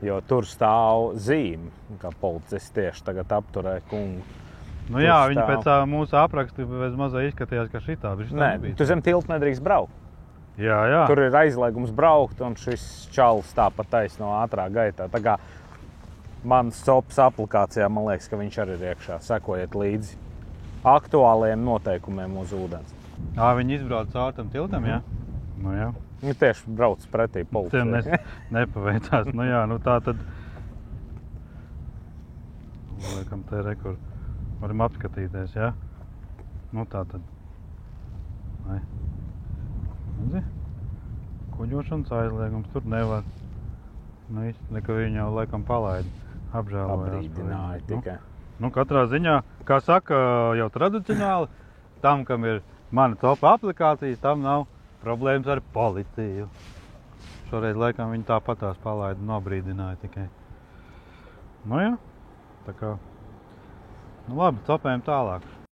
Jo tur stāv zīme, kā policists tieši tagad apturē kungu. Nu jā, viņi pēc mūsu apraksta bez mazai izskatījās, ka šitā. Nē, tu zem tilta nedrīkst braukt. Jā, jā. Tur ir aizliegums braukt, un šis čalis tāpat taisno ātrā gaitā. Tā kā mans Copas aplikācijā, man liekas, ka viņš arī ir iekšā. Sekojiet līdzi aktuāliem noteikumiem uz ūdens. Viņi izbrauc caur tam tiltam, jā? Nu jā. Viņi tieši brauc pretī policijai. Tiem nepaveicās. Nu jā, nu tā tad... Liekam, te rekur. Varam apskatīties, jā? Nu tā tad. Vai. Kuģošanas aizliegums tur nevar. Nu īsti, ka viņi jau laikam palaida. Apžēlojās. Abrīdināja tikai. Nu katrā ziņā, kā saka, jau tradicionāli, tam, kam ir mana Copa aplikācija, tam nav problēmas ar policiju. Šoreiz laikam viņi tāpatās palaida un nobrīdināja tikai. Nu jā, tā kā, nu labi, copējam tālāk.